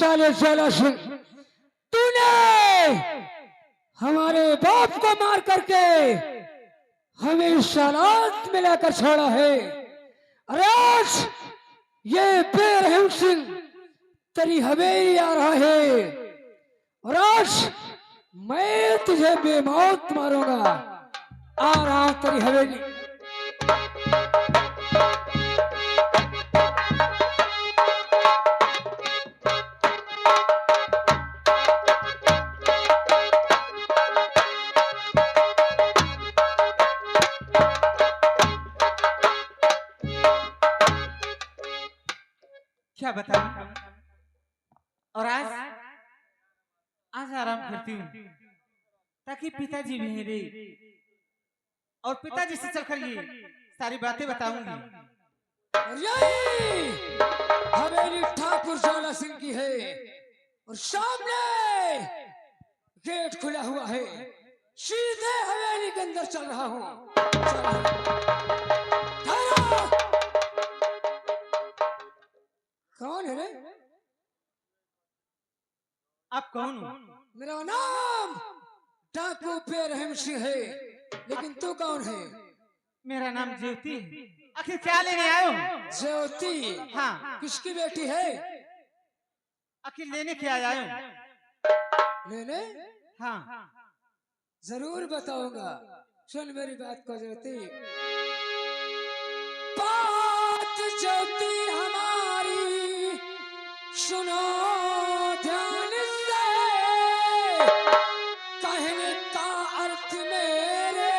साले ज्वाला सिंह, तूने हमारे बाप को मार करके हमें इस हालात में लाकर छोड़ा है। अरे आज ये बेरहम सिंह तेरी हवेली आ रहा है और आज मैं तुझे बेमौत मारूंगा। आ रहा हूं तेरी हवेली। क्या बताऊं। और आज आज आराम करती हूँ ताकि पिताजी भी मेरे और पिताजी से चलकर ये सारी बातें बताऊंगी। और यही हवेली ठाकुर ज्वाला सिंह की है और सामने गेट खुला हुआ है। सीधे हवेली के अंदर चल रहा हूँ। कौन है रे? आप कौन हो? मेरा नाम ठाकुर बेरहम सिंह है, लेकिन तू कौन है? मेरा नाम ज्योति है। आखिर क्या लेने आए हो? ज्योति? हाँ। किसकी बेटी है? आखिर लेने क्या आए हो? लेने? हाँ। जरूर बताऊंगा। सुन मेरी बात को ज्योति। बात ज्योति हमारी सुनो ध्यान से, कहने का अर्थ मेरे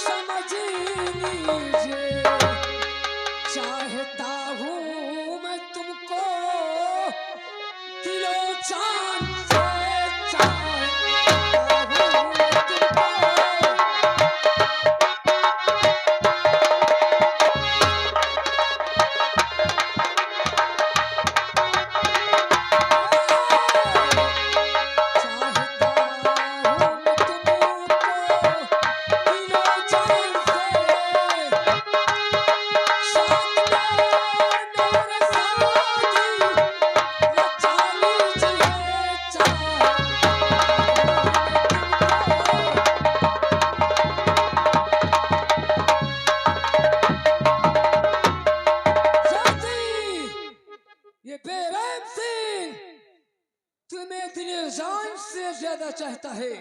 समझ लीजिए। चाहता हूँ मैं तुमको दिलो जान से, चाहता हूँ मैं तुमको। ये बेरहम सिंह तुम्हें दिल जान से ज्यादा चाहता है।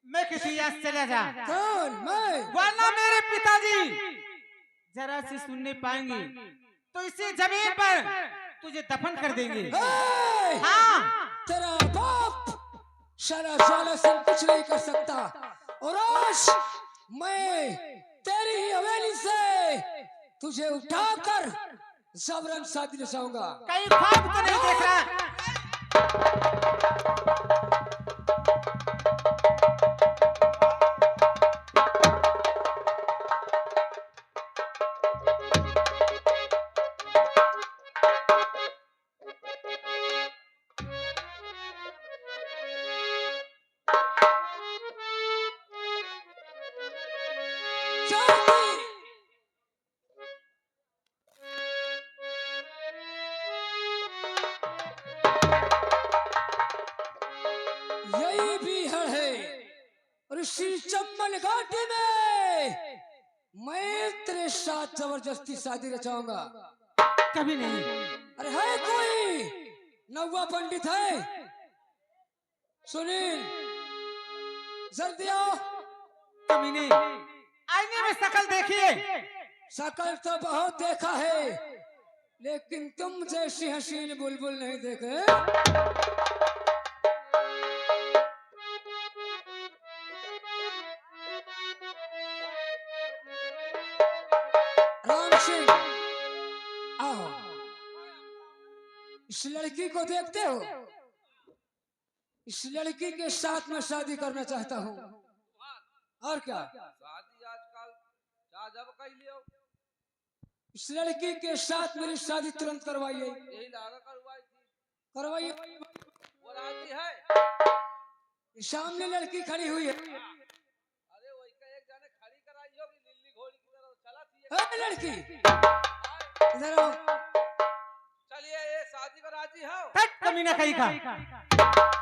मैं किसी यहाँ से चला जा। कौन? मैं? वरना मेरे पिताजी जरा से सुनने पाएंगे तो इसी जमीन पर तुझे दफन कर देंगे। हाँ। तेरा बाप सारा ज्वाला सिंह कुछ नहीं कर सकता और आज मैं तेरी ही हवेली से तुझे उठाकर जबरन शादी रचाऊंगा। कहीं ख्वाब तो नहीं देख रहा? यही बीहड़ है और इसी चंबल घाटी में मैं तेरे साथ जबरदस्ती शादी रचाऊंगा। कभी नहीं। अरे है कोई नौवा पंडित है? सुनील जल्दी आओ। कभी नहीं। आईने में शकल देखिए। शकल तो बहुत देखा है, लेकिन तुम जैसी हसीन बुलबुल नहीं देखे। राम सिंह आओ। इस लड़की को देखते हो? इस लड़की के साथ मैं शादी करना चाहता हूँ। और क्या? शादी आजकल जब कर लियो। इस लड़की के साथ मेरी शादी तुरंत करवाइए। यही लागा करवाई थी। करवाइए। वो राजी है। सामने लड़की खड़ी हुई है। अरे वही का एक जाने खड़ी कराई होगी लिल्ली घोड़ी की तरह चला थी। लड़की इधर आओ। चलिए ये शादी को राजी राजी हो? तट कमीना कहीं का।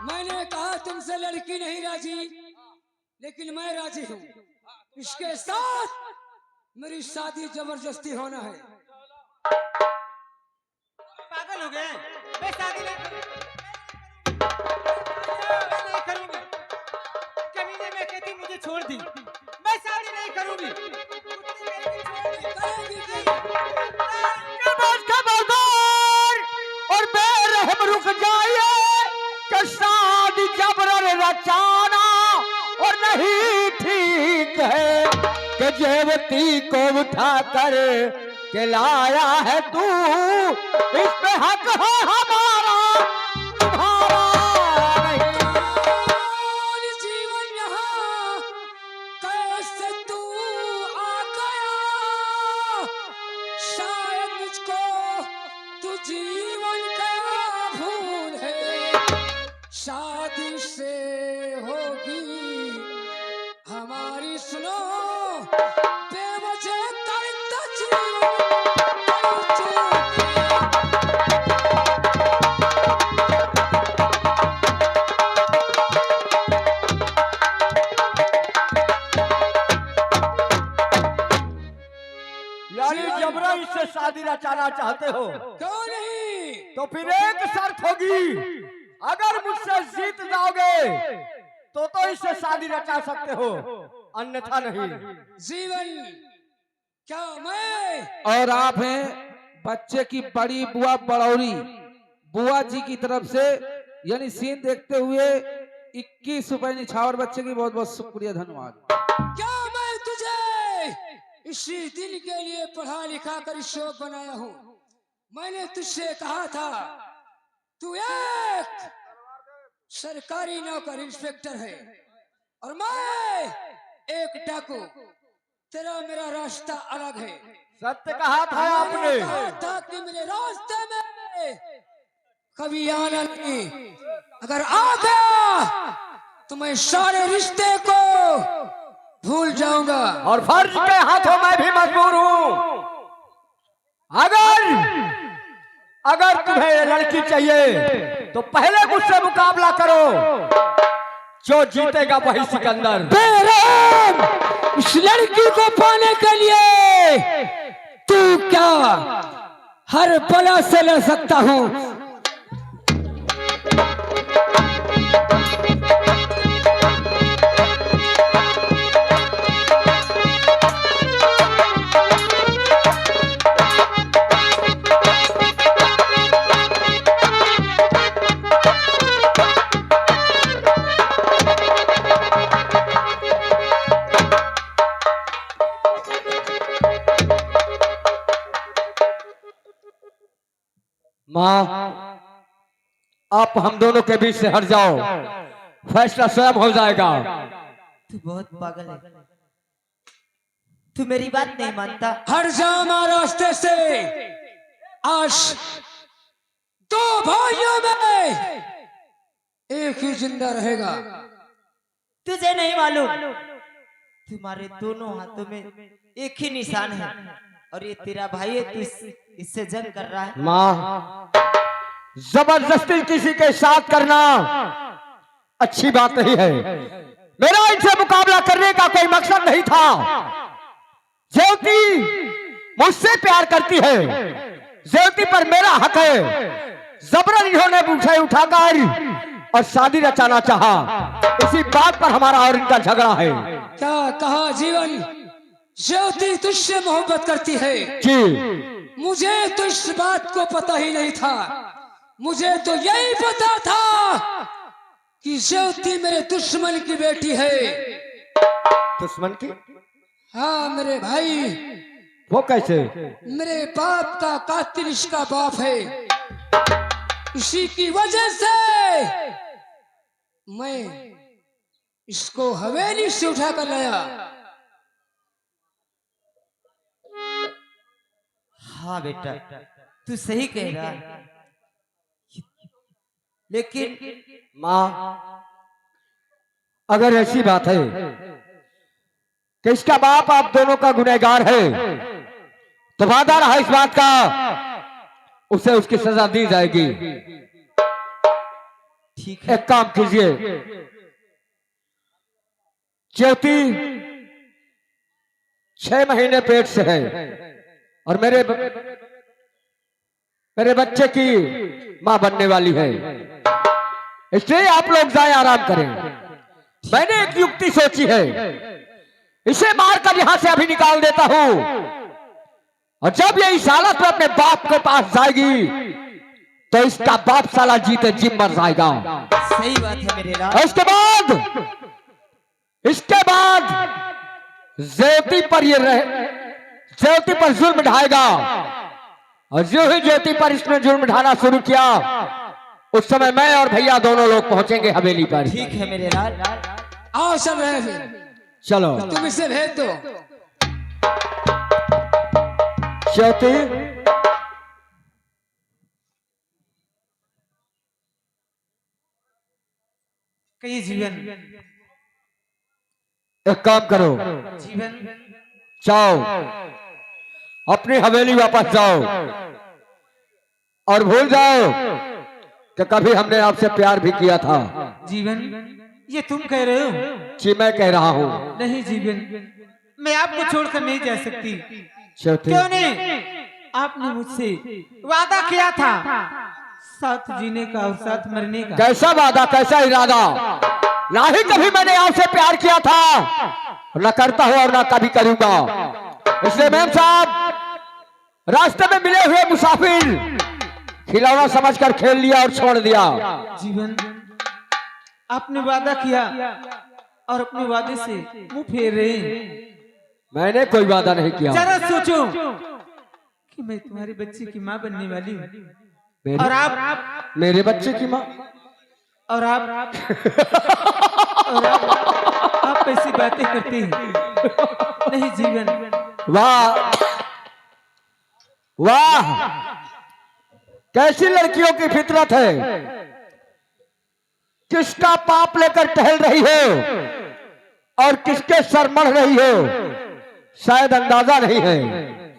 मैंने कहा तुमसे लड़की नहीं राजी, लेकिन मैं राजी हूँ। इसके साथ मेरी शादी जबरदस्ती होना है। पागल हो गए? मैं शादी नहीं करूंगी। कमीने में कहती मुझे छोड़ दी, मैं शादी नहीं करूंगी। खबरदार और बेरहम रुक जाइए कि शादी जबरन रचाना और नहीं ठीक है कि जेवती को उठाकर के लाया है तू, इस पे हक है हमारा तुम्हारा नहीं। और जीवन यहाँ कैसे तू आ गया, शायद मुझको तू जीवन का भूल है। शादी से होगी हमारी सुनो बेवजह करता जीवन कई चूकें। यानी जबरन से शादी रचाना चाहते हो क्यों नहीं? तो फिर एक शर्त होगी, अगर मुझसे जीत जाओगे तो इससे शादी रचा सकते हो, अन्यथा नहीं। जीवन क्या मैं और आप हैं बच्चे की बड़ी बुआ बड़ौरी, बुआ जी की तरफ से यानी सीन देखते हुए 21 रुपए निछावर बच्चे की बहुत बहुत शुक्रिया, धन्यवाद। क्या मैं तुझे इसी दिन के लिए पढ़ा लिखा कर इस शौक बनाया हूँ। मैंने तुझसे कहा था तू एक सरकारी नौकर इंस्पेक्टर है और मैं एक डाकू, तेरा मेरा रास्ता अलग है। सत्य कहा था आपने। मैंने कहा था कि मेरे रास्ते में कभी आना नहीं, अगर आ गया तो मैं सारे रिश्ते को भूल जाऊंगा। और फर्ज के हाथों मैं भी मजबूर हूँ। अगर तुम्हें लड़की चाहिए तो पहले मुझसे मुकाबला करो, जो जीतेगा वही सिकंदर। बेरहम, इस लड़की को पाने के लिए तू क्या हर बला से लड़ सकता हूँ। माँ, आप हम दोनों के बीच से हट जाओ, फैसला स्वयं हो जाएगा। तू बहुत पागल है, तू मेरी बात नहीं मानता। हट जा मां रास्ते से। आज दो भाइयों में एक ही जिंदा रहेगा। तुझे नहीं मालूम, तुम्हारे दोनों हाथों में एक ही निशान है और ये तेरा भाई है, तू इससे जंग कर रहा है। माँ, जबरदस्ती किसी के साथ करना अच्छी बात नहीं है। मेरा इनसे मुकाबला करने का कोई मकसद नहीं था। ज्योति मुझसे प्यार करती है, ज्योति पर मेरा हक है। जबरन इन्होंने मुझे उठाकर और शादी रचाना चाहा, इसी बात पर हमारा और इनका झगड़ा है। क्या कहा जीवन? ज्योति तुझसे मोहब्बत करती है जी, मुझे तो इस बात को पता ही नहीं था। मुझे तो यही पता था कि ज्योति मेरे दुश्मन की बेटी है। दुश्मन की? हाँ मेरे भाई, वो कैसे? मेरे बाप का कातिल इसका बाप है। इसी की वजह से मैं इसको हवेली से उठा कर लाया। हाँ बेटा, तू सही कह रहा है, लेकिन माँ, अगर ऐसी बात है कि इसका बाप आप दोनों का गुनहगार है, तो वादा रहा इस बात का उसे उसकी सजा दी जाएगी। ठीक है। एक काम कीजिए, ज्योति 6 महीने पेट से है और मेरे बच्चे की मां बनने वाली है, इसलिए आप लोग जाए आराम करें। मैंने एक युक्ति सोची है, इसे मारकर यहां से अभी निकाल देता हूं और जब ये इस हालत में अपने बाप के पास जाएगी तो इसका बाप साला जीते जी मर जाएगा। सही बात है मेरे लाल। और इसके बाद ज्योति पर जुल्म ढाएगा और जो ही ज्योति पर इसने जुल्म ढाना शुरू किया उस समय मैं और भैया दोनों लोग पहुंचेंगे हवेली पर। ठीक है मेरे लाल। आओ चल रहे फिर, चलो तुम इसे भेज दो। ज्योति, कहिए जीवन। एक काम करो, जीवन जाओ अपनी हवेली वापस जाओ और भूल जाओ कि कभी हमने आपसे प्यार भी किया था। जीवन, ये तुम कह रहे हो? जी मैं कह रहा हूँ। नहीं जीवन, मैं आपको छोड़कर नहीं जा सकती। ज्योति, क्यों नहीं? आपने मुझसे वादा किया था साथ जीने का और साथ मरने का। कैसा वादा, कैसा इरादा? ना ही कभी मैंने आपसे प्यार किया था, न करता हूं और ना कभी करूंगा। इसलिए मैम साहब रास्ते में मिले हुए मुसाफिर खिलौना समझकर खेल लिया और छोड़ दिया। जीवन, आपने वादा किया और अपने वादे से मुंह फेर रहे हैं। मैंने कोई वादा नहीं किया। जरा सोचो कि मैं तुम्हारे बच्चे की माँ बनने वाली हूँ और आप मेरे बच्चे की माँ और आप ऐसी बातें करते हैं। नहीं जीवन। वाह वाह, कैसी लड़कियों की फितरत है। किसका पाप लेकर टहल रही हो और किसके सर मढ़ रही हो शायद अंदाजा नहीं है।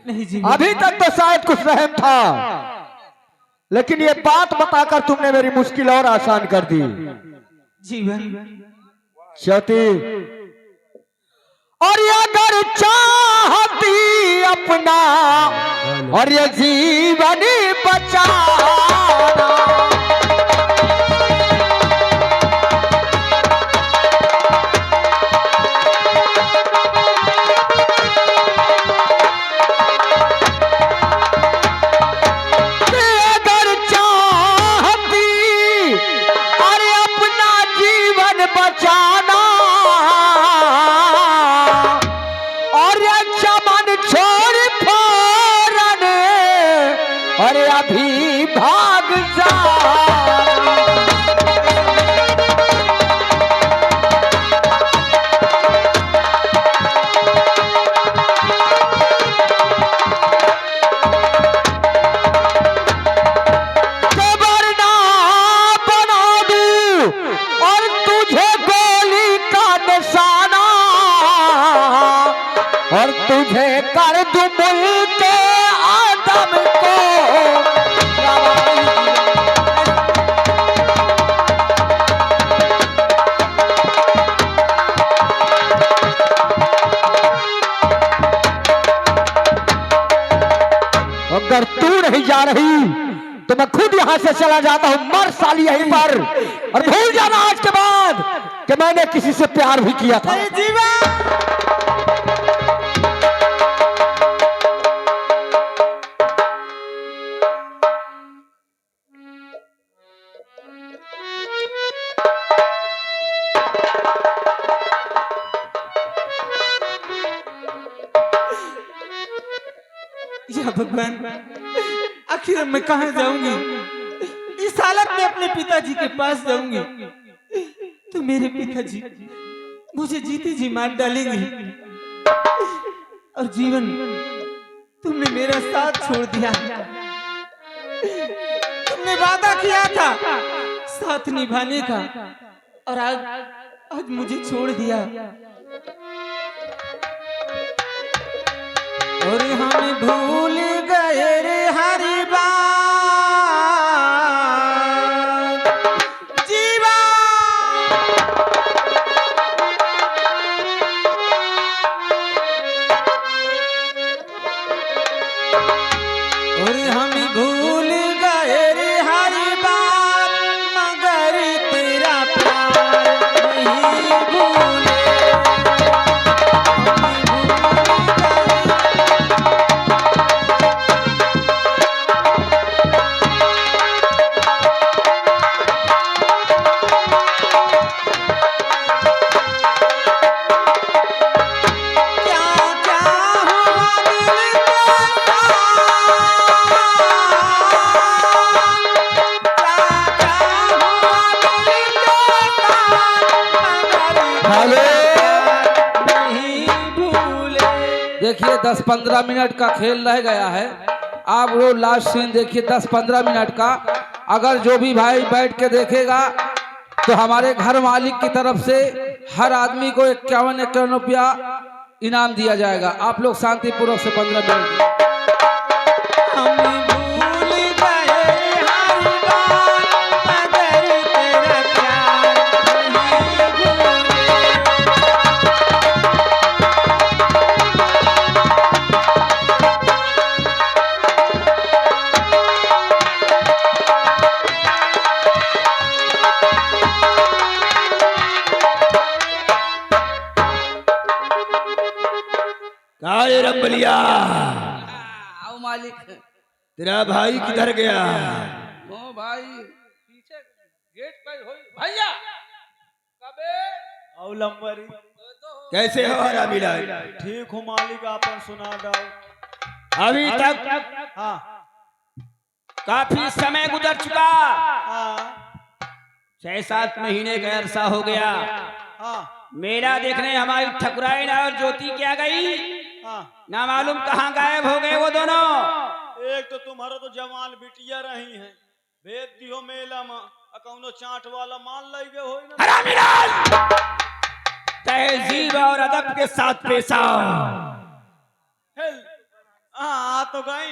नहीं जीवन। अभी तक तो शायद कुछ रहम था, लेकिन ये बात बताकर तुमने मेरी मुश्किल और आसान कर दी। जीवन, ज्योति, और ये अगर चाहती अपना और ये जीवन बचाना, अगर चाहती और अपना जीवन बचाना और चमन छोड़ फौरन अरे अभी भाग जा। वरना बना दूं और तुझे गोली का निशाना और तुझे कर दूं मुल्के आदम को। अगर तू नहीं जा रही तो मैं खुद यहां से चला जाता हूं, मर साली यहीं पर। और भूल जाना आज के बाद कि मैंने किसी से प्यार भी किया था। या भगवान, आखिर मैं कहाँ जाऊंगी? इस हालत में अपने पिताजी के पास जाऊंगी तो मेरे पिताजी मुझे जीते जी मार डालेंगे। और जीवन, तुमने मेरा साथ छोड़ दिया। तुमने वादा किया था साथ निभाने का और आज मुझे छोड़ दिया। और हम भूल गए रे हर बात। और हम भूल गए रे हरी बात मगर तेरा प्यार नहीं भूले देखिए 10-15 मिनट का खेल रह गया है। आप वो लास्ट सीन देखिए 10-15 मिनट का। अगर जो भी भाई बैठ के देखेगा तो हमारे घर मालिक की तरफ से हर आदमी को 51 रुपया इनाम दिया जाएगा। आप लोग शांतिपूर्वक से 15 मिनट काले रंबलिया, आओ मालिक। तेरा भाई किधर गया? ओ भाई पीछे गेट पे हो भैया कबे अवलंबरी कैसे हो रामीलाल? ठीक हो मालिक, आपन सुना दाओ। अभी तक हाँ काफी समय गुजर चुका। हाँ 6-7 महीने का अरसा हो गया। हाँ मेला देखने हमारी ठकुराइन और ज्योति क्या गई, हाँ। ना मालूम कहाँ गायब हो गए वो दोनों। एक तो तुम्हारा तो जवान बिटिया रही है, भेज दियो मेला में कौनो चाट वाला माल लाई गए हो ना। रामीलाल, तहजीब और अदब के साथ पेश आओ। हेल हाँ तो गई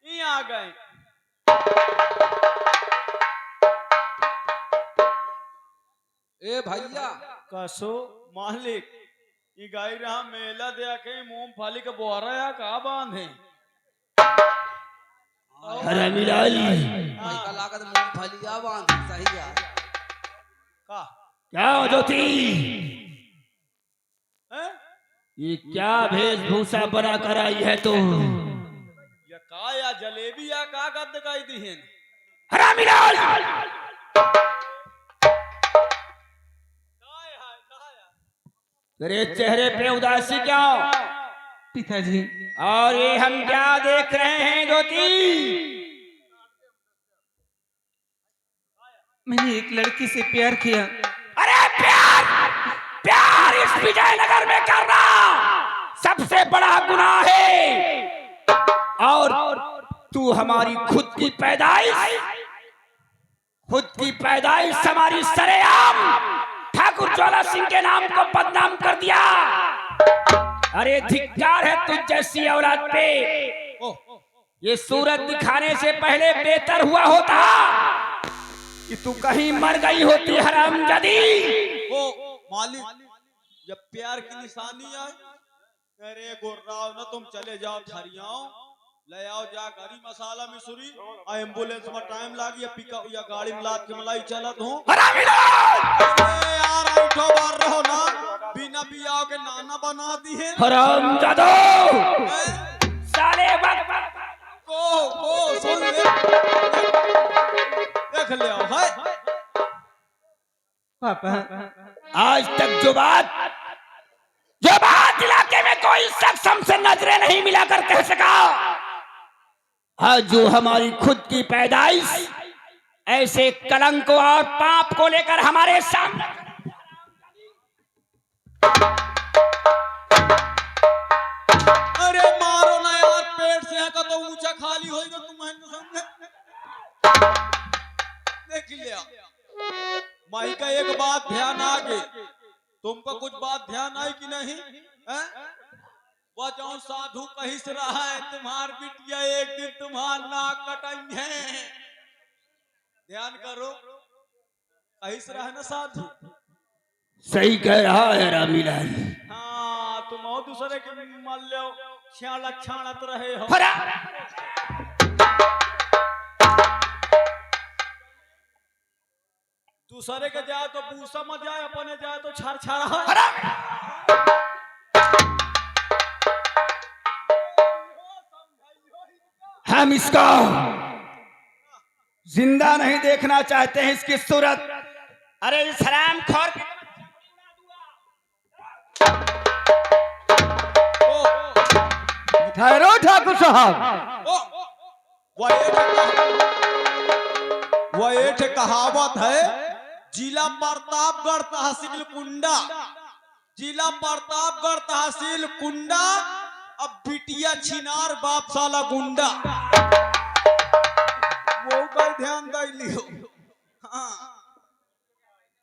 यहाँ आ गए। ए भैया कसो मालिक ये गाय रहा मेला देखे मूंगफली के बोरा या का बांधे। रामीलाल, भाई का लागत मूंगफलिया बांध सही यार। का क्या हो ज्योति, हैं? ये क्या वेशभूषा बना कर आई है तू? या का या जलेबी या का गद दिखाई दी है। रामीलाल, तेरे चेहरे पे उदासी क्यों? पिताजी, और ये हम क्या देख रहे हैं ज्योति? मैंने एक लड़की से प्यार किया। अरे प्यार, प्यार इस विजयनगर में करना सबसे बड़ा गुनाह है। और तू हमारी खुद की पैदाइश हमारी सरेआम ठाकुर ज्वाला सिंह के नाम को बदनाम कर दिया। अरे धिक्कार है तुझ जैसी औलाद पे। ये सूरत दिखाने से पहले बेहतर हुआ होता कि तू कहीं मर गई होती हरामजादी। ओ मालिक जब प्यार की निशानी आए, अरे गुर्राओ ना तुम चले जाओ ठहरियाओ, ले आओ जा गरी मसाला मिसुरी एम्बुलेंस में टाइम लागी या पिकअप या गाड़ी में लाद के मलाई चलत हो। अरे यार ऐठो बार रहो ना, बिना बियाह के नाना बना दी है। हरामजादो, साले वक्त को सुन ले, देख ले आओ है। पापा, आज तक जो बात इलाके में कोई शख्स हमसे नजरें नहीं मिलाकर कह सका, आज जो हमारी खुद की पैदाइश ऐसे कलंक और पाप को लेकर हमारे सामने। अरे मारो ना यार, पेट से का तो ऊंचा खाली होएगा तुम्हारे सामने। देख लिया माई का एक बात ध्यान आ गई, तुमको कुछ बात ध्यान आई कि नहीं है? वह जो साधु कहीं से रहा है, तुम्हार बिटिया एक दिन तुम्हार नाक कटाई है। ध्यान करो, कहीं से रहा है ना साधु। सही कह रहा है रामीलाल। हाँ तुम और दूसरे के मल लो, छाड़ा छाड़त रहे हो। हरा दूसरे के जाए तो बूसा मत जाए, अपने जाए तो छाड़ छाड़ा। हम इसको जिंदा नहीं देखना चाहते हैं, इसकी सूरत। अरे इस हरामखोर की ठहरो ठाकुर साहब। वह एक कहावत है, जिला प्रतापगढ़ तहसील कुंडा, जिला प्रतापगढ़ तहसील कुंडा, अब बिटिया छिनार बाप साला गुंडा। वो का ध्यान दे लियो। हाँ।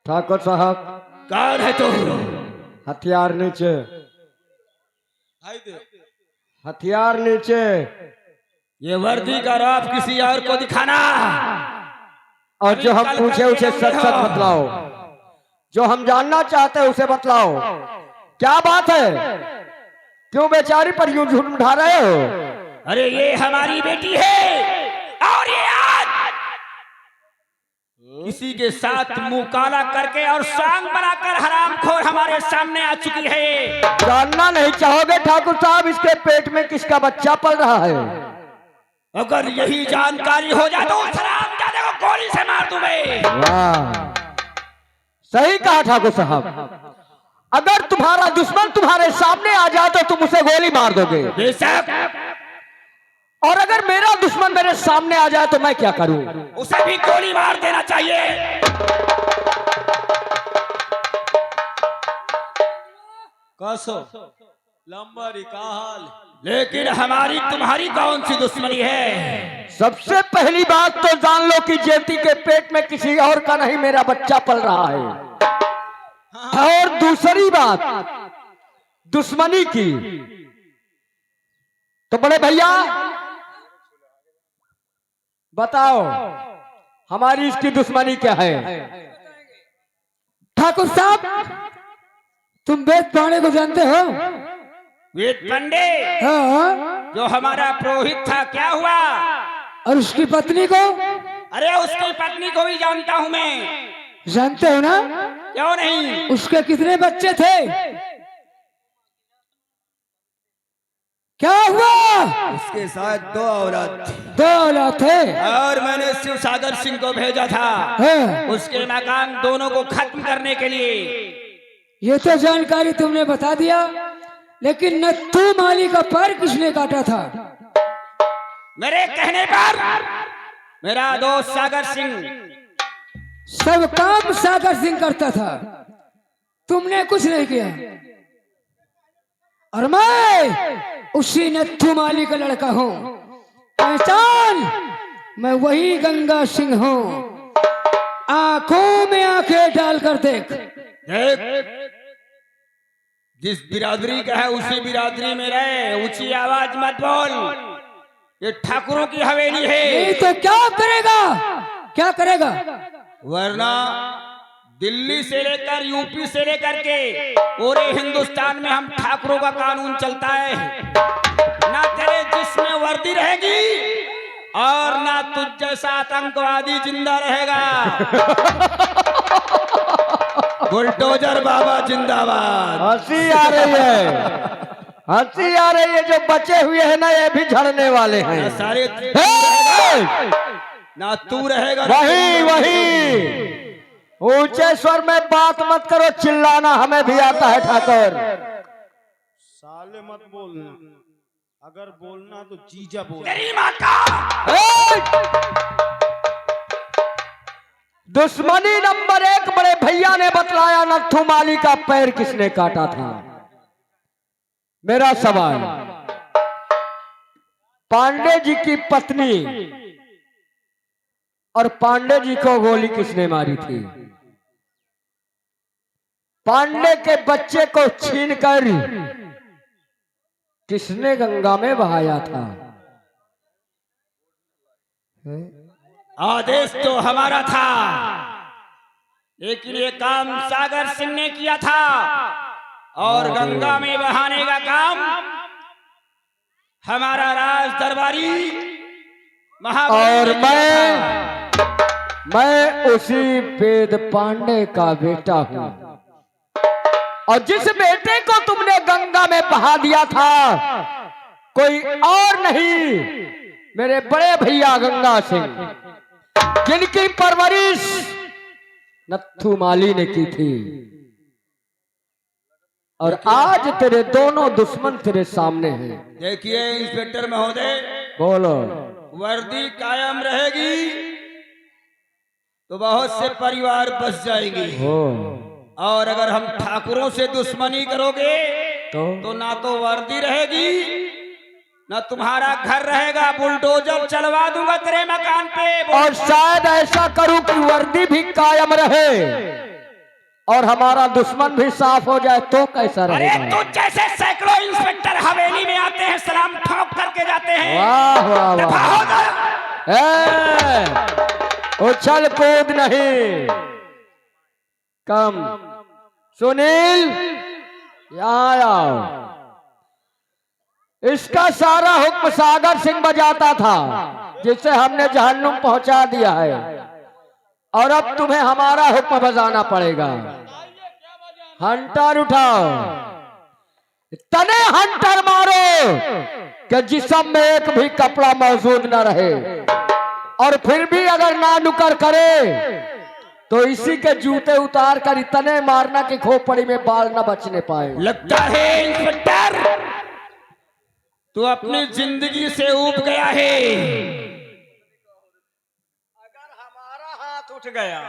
ठाकुर साहब, कौन है तू? हथियार नीचे, हाय दे। हथियार नीचे। ये वर्दी का रौब किसी और को दिखाना। और जो हम पूछे उसे सच सच बतलाओ, जो हम जानना चाहते हैं उसे बतलाओ। क्या बात है, क्यों बेचारी पर यूं झूठ उठा रहे हो? अरे ये हमारी बेटी है और ये आज किसी के साथ मुंह काला करके और सांग बनाकर हरामखोर हमारे सामने आ चुकी है। जानना नहीं चाहोगे ठाकुर साहब इसके पेट में किसका बच्चा पल रहा है? अगर यही जानकारी हो जाए तो उस हरामजादे को गोली से मार दूं मैं। वाह, सही कहा ठाकुर साहब। अगर तुम्हारा दुश्मन तुम्हारे सामने आ जाए तो तुम उसे गोली मार दोगे, बेशक। और अगर मेरा दुश्मन मेरे सामने आ जाए तो मैं क्या करूं? उसे भी गोली मार देना चाहिए। कसो लंबरी का हाल। लेकिन हमारी तुम्हारी कौन सी दुश्मनी है? सबसे पहली बात तो जान लो कि ज्योति के पेट में किसी और का नहीं मेरा बच्चा पल रहा है। और दूसरी बात दुश्मनी की, तो बड़े भैया बताओ हमारी इसकी दुश्मनी क्या है? ठाकुर साहब, तुम वेद पांडे को जानते हो? वेद पांडे? हाँ। जो हमारा पुरोहित था, क्या हुआ? और उसकी पत्नी को? अरे उसकी पत्नी को भी जानता हूँ मैं। जानते हो ना? क्यों नहीं? उसके कितने बच्चे थे? क्या हुआ? उसके साथ 2 औरत। 2 औलाद थे। और मैंने शिव सागर सिंह को भेजा था हाँ। उसके मकान दोनों को खत्म करने के लिए। ये तो जानकारी तुमने बता दिया, लेकिन नत्थू माली का पैर किसने काटा था? मेरे कहने पर मेरा दोस्त सागर सिंह। सब काम सागर सिंह करता था, तुमने कुछ नहीं किया। और मैं उसी नत्थू माली का लड़का हूँ। पहचान, मैं वही गंगा सिंह हूँ। आंखों में आंखें डालकर देख। जिस बिरादरी का है उसी बिरादरी में रहे। ऊंची आवाज मत बोल, ये ठाकुरों की हवेली है। नहीं तो क्या करेगा? क्या करेगा? वरना दिल्ली से लेकर यूपी से लेकर के पूरे हिंदुस्तान में हम ठाकुरों का कानून चलता है। ना तेरे जिसमें वर्दी रहेगी और ना तुझ जैसा आतंकवादी जिंदा रहेगा। बुलडोजर बाबा जिंदाबाद। हंसी आ रही है, हंसी आ रही है। जो बचे हुए हैं ना, ये भी झड़ने वाले हैं। सारे ना तू रहेगा। वही वही ऊंचे स्वर में बात मत करो, चिल्लाना हमें भी आता है ठाकुर। साले मत बोलना, अगर बोलना तो जीजा बोल। तेरी माँ का दुश्मनी नंबर 1 बड़े भैया ने बतलाया नत्थू माली का पैर किसने काटा था। मेरा सवाल, पांडे जी की पत्नी और पांडे जी को गोली किसने मारी थी? पांडे के बच्चे को छीनकर किसने गंगा में बहाया था? आदेश तो हमारा था, लेकिन ये काम सागर सिंह ने किया था। और गंगा में बहाने का काम हमारा राज दरबारी और मैं उसी वेद पांडे का बेटा हूं, और जिस बेटे को तुमने गंगा में बहा दिया था कोई और नहीं, मेरे बड़े भैया गंगा सिंह, जिनकी परवरिश नत्थू माली ने की थी। और आज तेरे दोनों दुश्मन तेरे सामने हैं। देखिए इंस्पेक्टर महोदय, बोलो। वर्दी कायम रहेगी तो बहुत से परिवार बच जाएंगे, हो और अगर हम ठाकुरों से दुश्मनी करोगे तो ना तो वर्दी रहेगी ना तुम्हारा घर रहेगा, बुलडोजर चलवा दूंगा तेरे मकान पे। और शायद ऐसा करूं कि वर्दी भी कायम रहे और हमारा दुश्मन भी साफ हो जाए, तो कैसा अरे रहेगा? तू जैसे सैकड़ों इंस्पेक्टर हवेली में आते हैं, सलाम ठोक करके जाते हैं। वाह वाह दफा वाह। हो जा। उछल कूद नहीं, कम। सुनील, यहाँ आओ। इसका सारा हुक्म सागर सिंह बजाता था, जिसे हमने जहन्नुम पहुंचा दिया है, और अब तुम्हें हमारा हुक्म बजाना पड़ेगा। हंटर उठाओ, तने हंटर मारो कि जिस्म में एक भी कपड़ा मौजूद न रहे, और फिर भी अगर ना नुकर करे तो इसी के जूते उतार कर इतने मारना कि खोपड़ी में बाल न बचने पाए। लगता है इंस्पेक्टर तू अपनी जिंदगी से ऊब गया है। अगर हमारा हाथ उठ गया